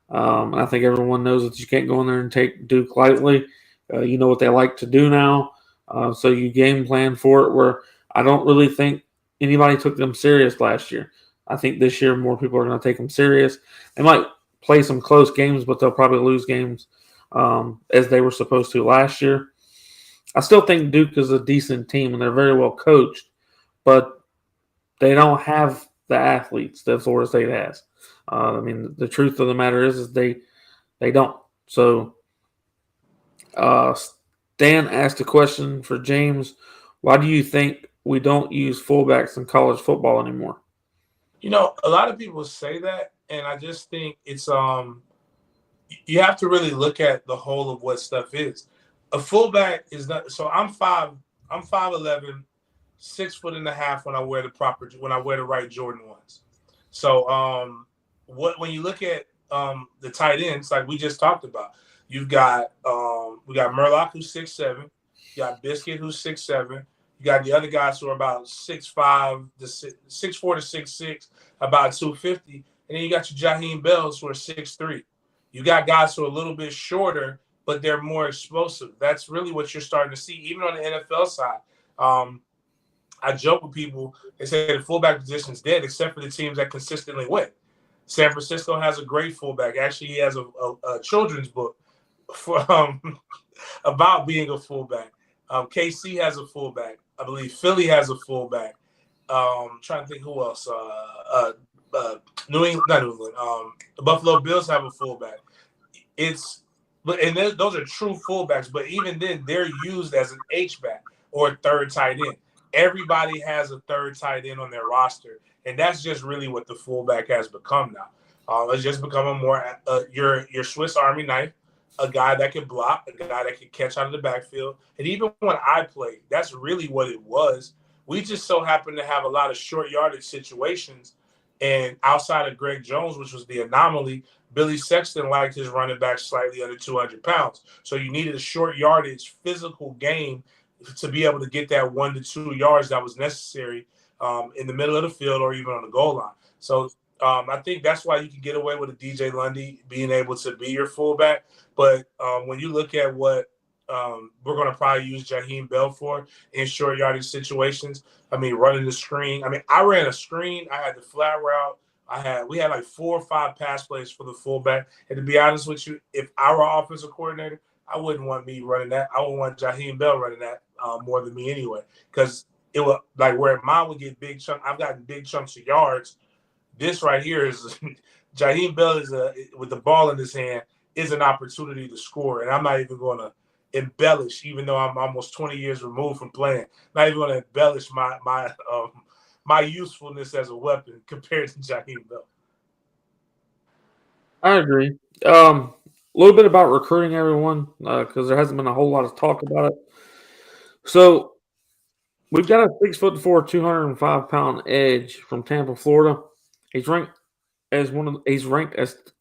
And I think everyone knows that you can't go in there and take Duke lightly. You know what they like to do now, so you game plan for it. Where I don't really think anybody took them serious last year. I think this year more people are going to take them serious. They might play some close games, but they'll probably lose games as they were supposed to last year. I still think Duke is a decent team, and they're very well coached, but they don't have the athletes that Florida State has. I mean, the truth of the matter is they don't. So, Stan asked a question for James. Why do you think we don't use fullbacks in college football anymore? A lot of people say that, and I just think it's you have to really look at the whole of what stuff is. A fullback is not. So I'm 5'11", 6'1.5" when I wear the right Jordan ones. So when you look at the tight ends, like we just talked about, you've got we got Murlock who's 6'7", you got Biscuit who's 6'7", you got the other guys who are about 6'5" to 6'4" to 6'6", about 250, and then you got your Jaheim Bells who are 6'3". You got guys who are a little bit shorter, but they're more explosive. That's really what you're starting to see, even on the NFL side. I joke with people. They say the fullback position is dead, except for the teams that consistently win. San Francisco has a great fullback. Actually, he has a children's book for, about being a fullback. KC has a fullback. I believe Philly has a fullback. Trying to think who else. New England, not New England. The Buffalo Bills have a fullback. Those are true fullbacks, but even then, they're used as an H-back or a third tight end. Everybody has a third tight end on their roster, and that's just really what the fullback has become now. It's just become a more your Swiss Army knife, a guy that can block, a guy that can catch out of the backfield. And even when I played, that's really what it was. We just so happened to have a lot of short yardage situations, and outside of Greg Jones, which was the anomaly, Billy Sexton liked his running back slightly under 200 pounds. So you needed a short yardage physical game to be able to get that 1 to 2 yards that was necessary in the middle of the field or even on the goal line. So I think that's why you can get away with a DJ Lundy being able to be your fullback. But when you look at what we're going to probably use Jaheim Bell for in short yardage situations, I mean, running the screen. I mean, I ran a screen. I had the flat route. We had like 4 or 5 pass plays for the fullback. And to be honest with you, if I were offensive coordinator, I wouldn't want me running that. I would want Jaheim Bell running that more than me anyway. Because it would, like, where mine would get big chunks. I've gotten big chunks of yards. This right here is Jaheim Bell with the ball in his hand is an opportunity to score. And I'm not even going to embellish, even though I'm almost 20 years removed from playing. Not even going to embellish my usefulness as a weapon compared to Jaheim Bell. I agree. A little bit about recruiting, everyone, because there hasn't been a whole lot of talk about it. So we've got a 6'4", 205-pound edge from Tampa, Florida. He's ranked as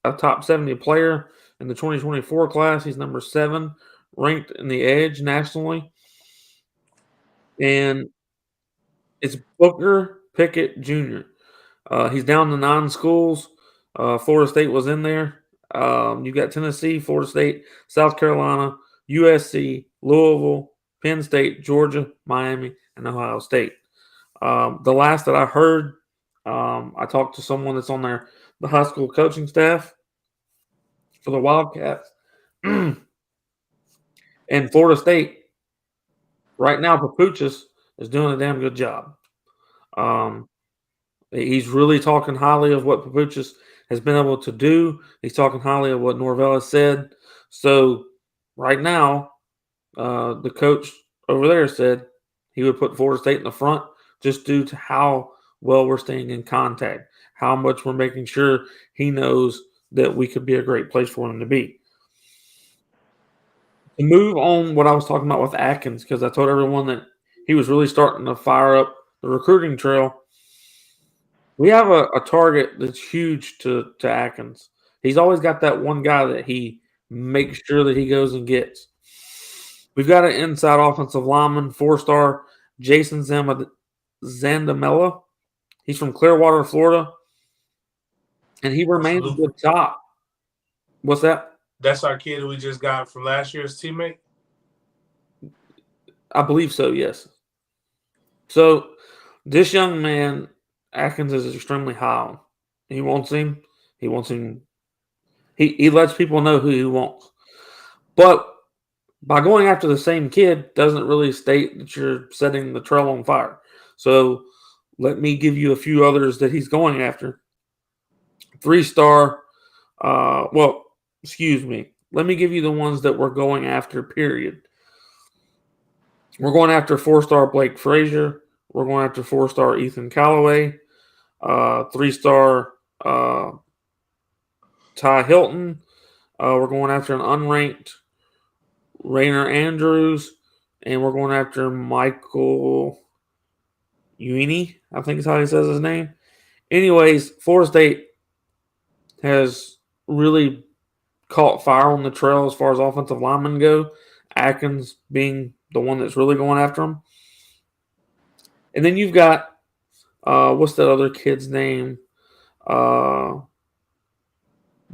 a top 70 player in the 2024 class. He's number 7 ranked in the edge nationally. And it's Booker Pickett Jr. He's down to 9 schools. Florida State was in there. You've got Tennessee, Florida State, South Carolina, USC, Louisville, Penn State, Georgia, Miami, and Ohio State. The last that I heard, I talked to someone that's on the high school coaching staff for the Wildcats. And Florida State, right now, Papuchis is doing a damn good job. He's really talking highly of what Papuchis has been able to do. He's talking highly of what Norvell has said. So right now, the coach over there said he would put Florida State in the front just due to how well we're staying in contact, how much we're making sure he knows that we could be a great place for him to be. To move on what I was talking about with Atkins, because I told everyone that he was really starting to fire up the recruiting trail. We have a target that's huge to Atkins. He's always got that one guy that he makes sure that he goes and gets. We've got an inside offensive lineman, 4-star Jason Zandamela. He's from Clearwater, Florida, and he remains the top. What's that? That's our kid that we just got from last year's teammate? I believe so, yes. So this young man, Atkins, is extremely high on. He wants him. He wants him. He lets people know who he wants. But by going after the same kid doesn't really state that you're setting the trail on fire. So let me give you a few others that he's going after. 3-star, excuse me. Let me give you the ones that we're going after, period. We're going after 4-star Blake Frazier. We're going after 4-star Ethan Callaway. 3-star Ty Hilton. We're going after an unranked Rainer Andrews. And we're going after Michael Uini, I think is how he says his name. Anyways, Florida State has really caught fire on the trail as far as offensive linemen go. Atkins being the one that's really going after him. And then you've got, what's that other kid's name?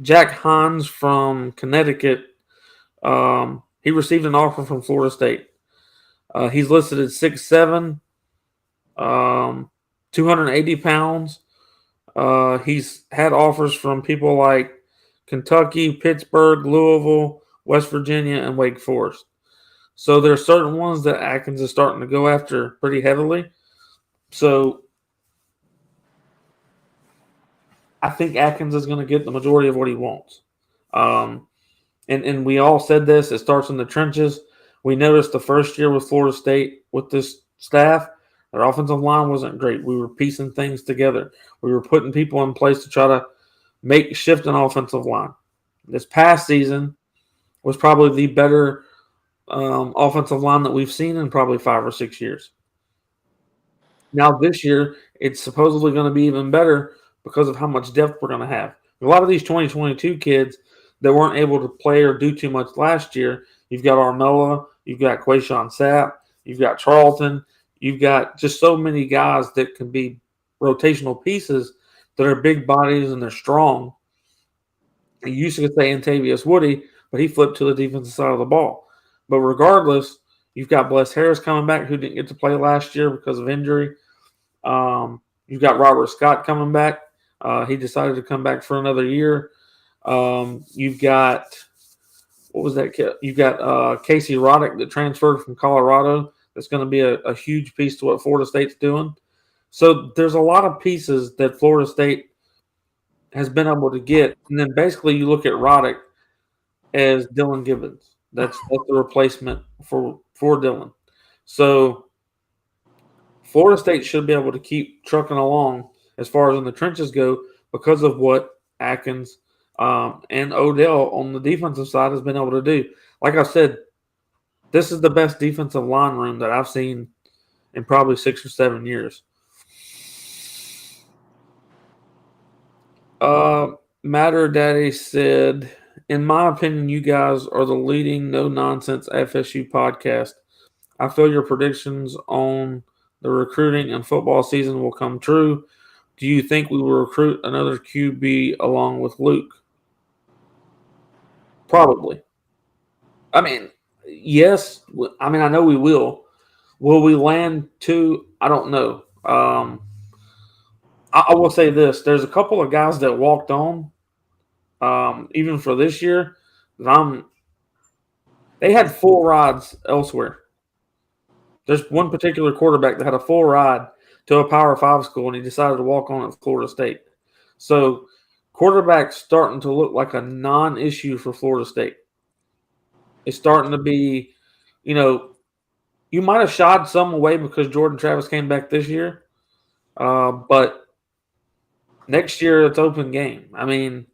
Jack Hines from Connecticut. He received an offer from Florida State. He's listed at 6'7", 280 pounds. He's had offers from people like Kentucky, Pittsburgh, Louisville, West Virginia, and Wake Forest. So there are certain ones that Atkins is starting to go after pretty heavily. So I think Atkins is going to get the majority of what he wants. And we all said this, it starts in the trenches. We noticed the first year with Florida State with this staff, their offensive line wasn't great. We were piecing things together. We were putting people in place to try to make shift an offensive line. This past season was probably the better offensive line that we've seen in probably 5 or 6 years. Now this year, it's supposedly going to be even better because of how much depth we're going to have. A lot of these 2022 kids that weren't able to play or do too much last year, you've got Armella, you've got Quayshawn Sapp, you've got Charlton, you've got just so many guys that can be rotational pieces that are big bodies and they're strong. You used to say Antavius Woody, but he flipped to the defensive side of the ball. But regardless, you've got Bless Harris coming back who didn't get to play last year because of injury. You've got Robert Scott coming back. He decided to come back for another year. You've got, what was that kid? You've got Casey Roddick that transferred from Colorado. That's going to be a huge piece to what Florida State's doing. So there's a lot of pieces that Florida State has been able to get. And then basically you look at Roddick as Dylan Gibbons. That's the replacement for Dylan. So Florida State should be able to keep trucking along as far as in the trenches go because of what Atkins and Odell on the defensive side has been able to do. Like I said, this is the best defensive line room that I've seen in probably 6 or 7 years. Matter Daddy said, in my opinion, you guys are the leading no-nonsense FSU podcast. I feel your predictions on the recruiting and football season will come true. Do you think we will recruit another QB along with Luke? Probably. I mean, yes. I mean, I know we will. Will we land 2? I don't know. I will say this. There's a couple of guys that walked on, even for this year, that they had full rides elsewhere. There's one particular quarterback that had a full ride to a Power 5 school, and he decided to walk on at Florida State. So quarterback's starting to look like a non-issue for Florida State. It's starting to be, you might have shied some away because Jordan Travis came back this year, but next year it's open game. I mean,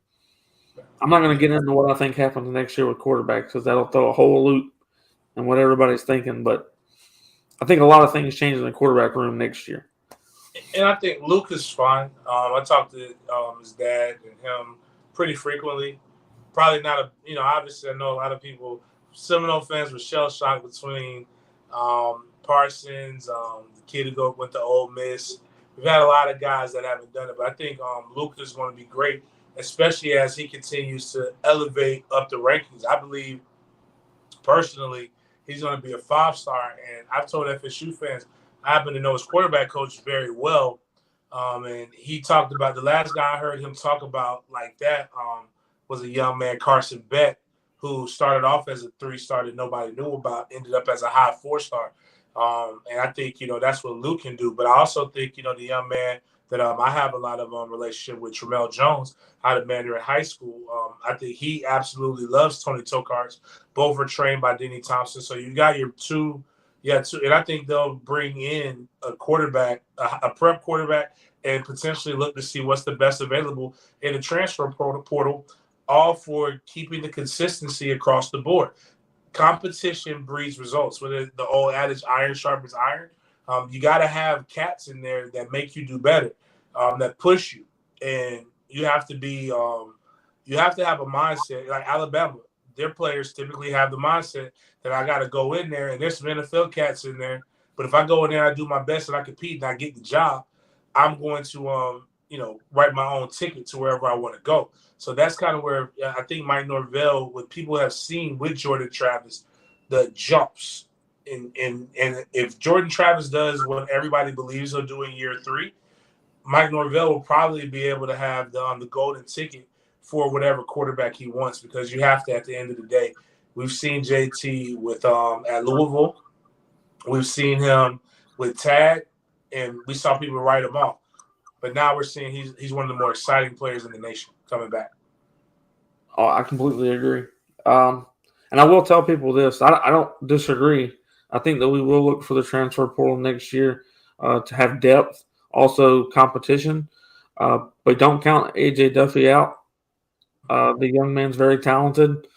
I'm not going to get into what I think happens next year with quarterbacks because that'll throw a whole loop in what everybody's thinking. But I think a lot of things change in the quarterback room next year. And I think Luke is fine. I talked to his dad and him pretty frequently. Probably not obviously I know a lot of people, Seminole fans were shell-shocked between Parsons, the kid who went to Ole Miss. We've had a lot of guys that haven't done it, but I think Luke is going to be great, especially as he continues to elevate up the rankings. I believe, personally, he's going to be a 5-star, and I've told FSU fans, I happen to know his quarterback coach very well, and he talked about, the last guy I heard him talk about like that was a young man, Carson Beck, who started off as a 3-star that nobody knew about, ended up as a high 4-star. And I think, that's what Luke can do. But I also think, the young man that I have a lot of relationship with, Tramel Jones, out of Mandarin High School. I think he absolutely loves Tony Tokarz. Both are trained by Denny Thompson. So you got your two. And I think they'll bring in a quarterback, a prep quarterback, and potentially look to see what's the best available in the transfer portal, all for keeping the consistency across the board. Competition breeds results. Whether the old adage, iron sharpens iron, you got to have cats in there that make you do better, that push you, and you have to be, you have to have a mindset like Alabama. Their players typically have the mindset that I got to go in there, and there's some NFL cats in there. But if I go in there and I do my best and I compete and I get the job, I'm going to, write my own ticket to wherever I want to go. So that's kind of where I think Mike Norvell, what people have seen with Jordan Travis, the jumps. And if Jordan Travis does what everybody believes he'll do in year 3, Mike Norvell will probably be able to have the golden ticket for whatever quarterback he wants, because you have to, at the end of the day. We've seen JT with at Louisville. We've seen him with Tag, and we saw people write him off. But now we're seeing he's one of the more exciting players in the nation coming back. Oh, I completely agree. And I will tell people this. I don't disagree. I think that we will look for the transfer portal next year to have depth, also competition. But don't count A.J. Duffy out. The young man's very talented.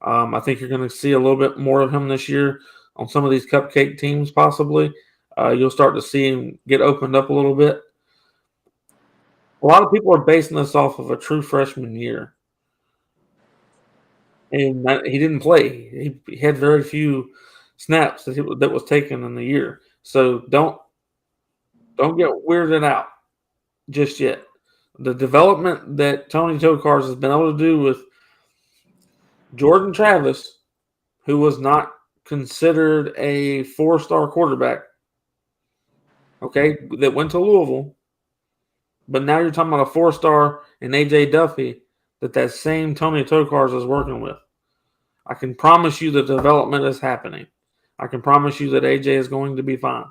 I think you're going to see a little bit more of him this year on some of these cupcake teams possibly. You'll start to see him get opened up a little bit. A lot of people are basing this off of a true freshman year. And he didn't play. He had very few snaps that was taken in the year. So don't get weirded out just yet. The development that Tony Tokarz has been able to do with Jordan Travis, who was not considered a 4-star quarterback, that went to Louisville, but now you're talking about a 4-star and A.J. Duffy that same Tony Tokarz is working with. I can promise you the development is happening. I can promise you that A.J. is going to be fine.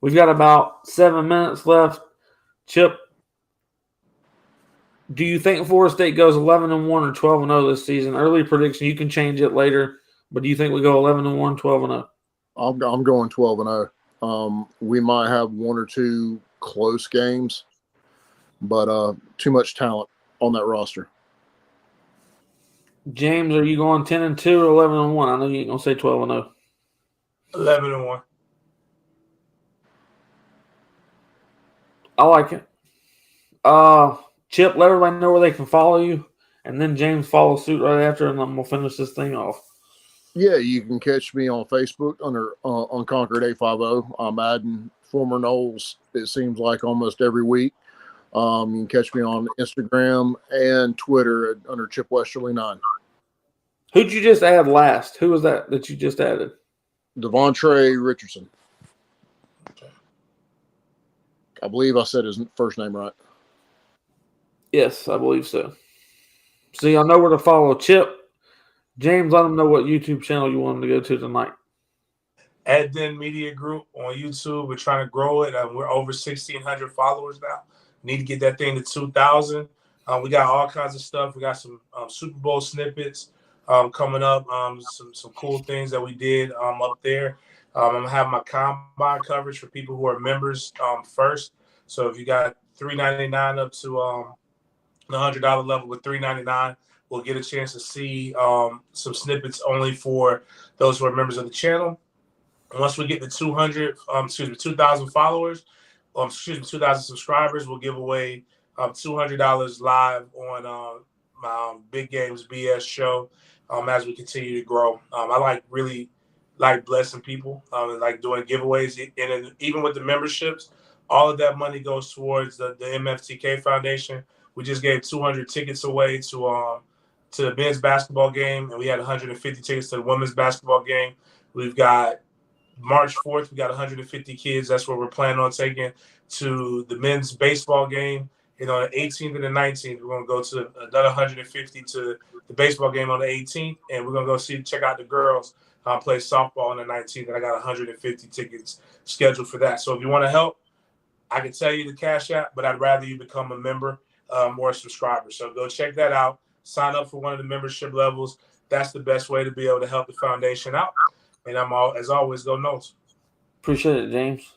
We've got about 7 minutes left. Chip, do you think Florida State goes 11-1 or 12-0 this season? Early prediction, you can change it later, but do you think we go 11-1, 12-0? I'm going 12-0. We might have one or two close games, but too much talent on that roster. James, are you going 10-2 or 11-1? I know you ain't gonna say 12-0. 11-1. I like it. Chip, let everybody know where they can follow you, and then James follow suit right after, and then we'll finish this thing off. Yeah, you can catch me on Facebook under Unconquered 850. I'm adding former Noles, it seems like, almost every week. You can catch me on Instagram and Twitter under Chip Westerly 9. Who'd you just add last? Who was that you just added? Devontre Richardson. I believe I said his first name right. Yes, I believe so. So y'all know where to follow Chip. James, let them know what YouTube channel you want him to go to tonight. @Den Media Group on YouTube. We're trying to grow it. We're over 1,600 followers now. Need to get that thing to 2,000. We got all kinds of stuff. We got some Super Bowl snippets coming up. Some cool things that we did up there. I'm gonna have my combine coverage for people who are members first. So if you got $3.99 up to the $100 level with $3.99, we'll get a chance to see some snippets only for those who are members of the channel. Once we get to 2,000 followers, 2,000 subscribers, we'll give away $200 live on my Big Games BS show as we continue to grow. I really like blessing people and like doing giveaways. And even with the memberships, all of that money goes towards the MFTK Foundation. We just gave 200 tickets away to the men's basketball game, and we had 150 tickets to the women's basketball game. We've got March 4th, we got 150 kids. That's what we're planning on taking to the men's baseball game. On the 18th and the 19th, we're going to go to another 150 to the baseball game on the 18th, and we're going to go check out the girls play softball on the 19th, and I got 150 tickets scheduled for that. So if you want to help, I can tell you the Cash App, but I'd rather you become a member or a subscriber. So go check that out. Sign up for one of the membership levels. That's the best way to be able to help the foundation out. And as always, go Noles. Appreciate it, James.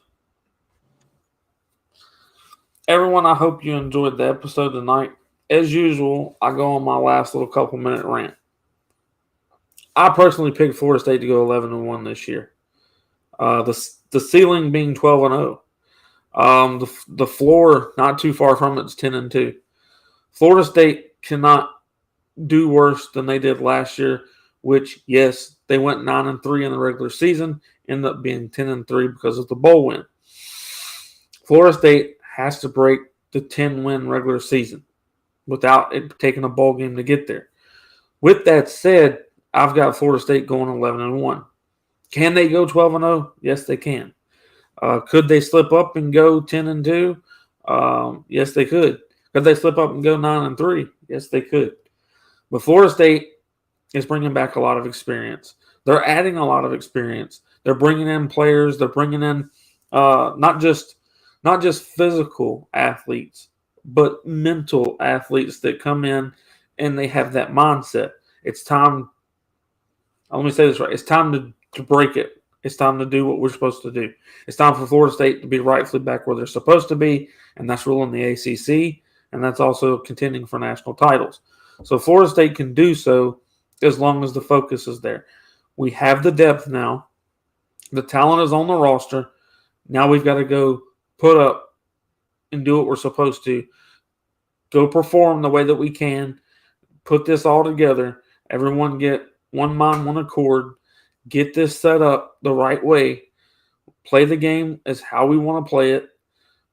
Everyone, I hope you enjoyed the episode tonight. As usual, I go on my last little couple-minute rant. I personally picked Florida State to go 11-1 this year. The ceiling being 12-0. The floor, not too far from it, is 10-2. Florida State cannot do worse than they did last year, which, yes, they went 9-3 in the regular season, ended up being 10-3 because of the bowl win. Florida State has to break the 10-win regular season without it taking a bowl game to get there. With that said, I've got Florida State going 11-1. Can they go 12-0? Yes, they can. Could they slip up and go 10-2? Yes, they could. Could they slip up and go 9-3? Yes, they could. But Florida State is bringing back a lot of experience. They're adding a lot of experience. They're bringing in players. They're bringing in not just physical athletes, but mental athletes that come in and they have that mindset. It's time. Let me say this right. It's time to break it. It's time to do what we're supposed to do. It's time for Florida State to be rightfully back where they're supposed to be, and that's ruling the ACC, and that's also contending for national titles. So Florida State can do so as long as the focus is there. We have the depth now. The talent is on the roster. Now we've got to go put up and do what we're supposed to. Go perform the way that we can. Put this all together. Everyone get one mind, one accord. Get this set up the right way. Play the game as how we want to play it.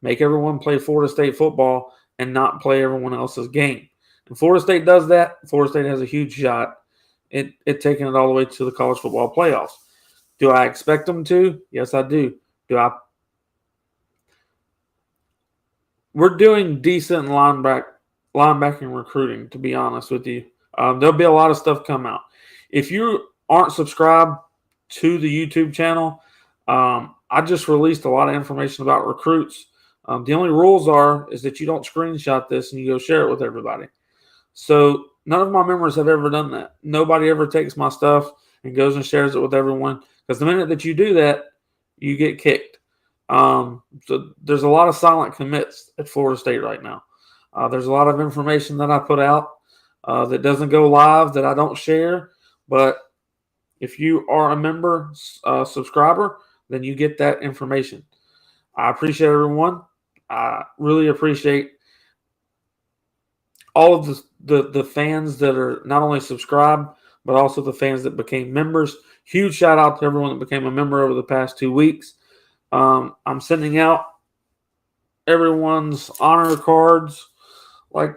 Make everyone play Florida State football and not play everyone else's game. If Florida State does that, Florida State has a huge shot at taking it all the way to the college football playoffs. Do I expect them to? Yes, I do. We're doing decent linebacking recruiting, to be honest with you. There'll be a lot of stuff come out. If you aren't subscribed to the YouTube channel, I just released a lot of information about recruits. The only rules is that you don't screenshot this and you go share it with everybody. So none of my members have ever done that. Nobody ever takes my stuff and goes and shares it with everyone, because the minute that you do that, you get kicked. So there's a lot of silent commits at Florida State right now. There's a lot of information that I put out that doesn't go live, that I don't share. But if you are a member, subscriber, then you get that information. I appreciate everyone. I really appreciate all of the fans that are not only subscribed, but also the fans that became members. Huge shout out to everyone that became a member over the past 2 weeks. I'm sending out everyone's honor cards like this.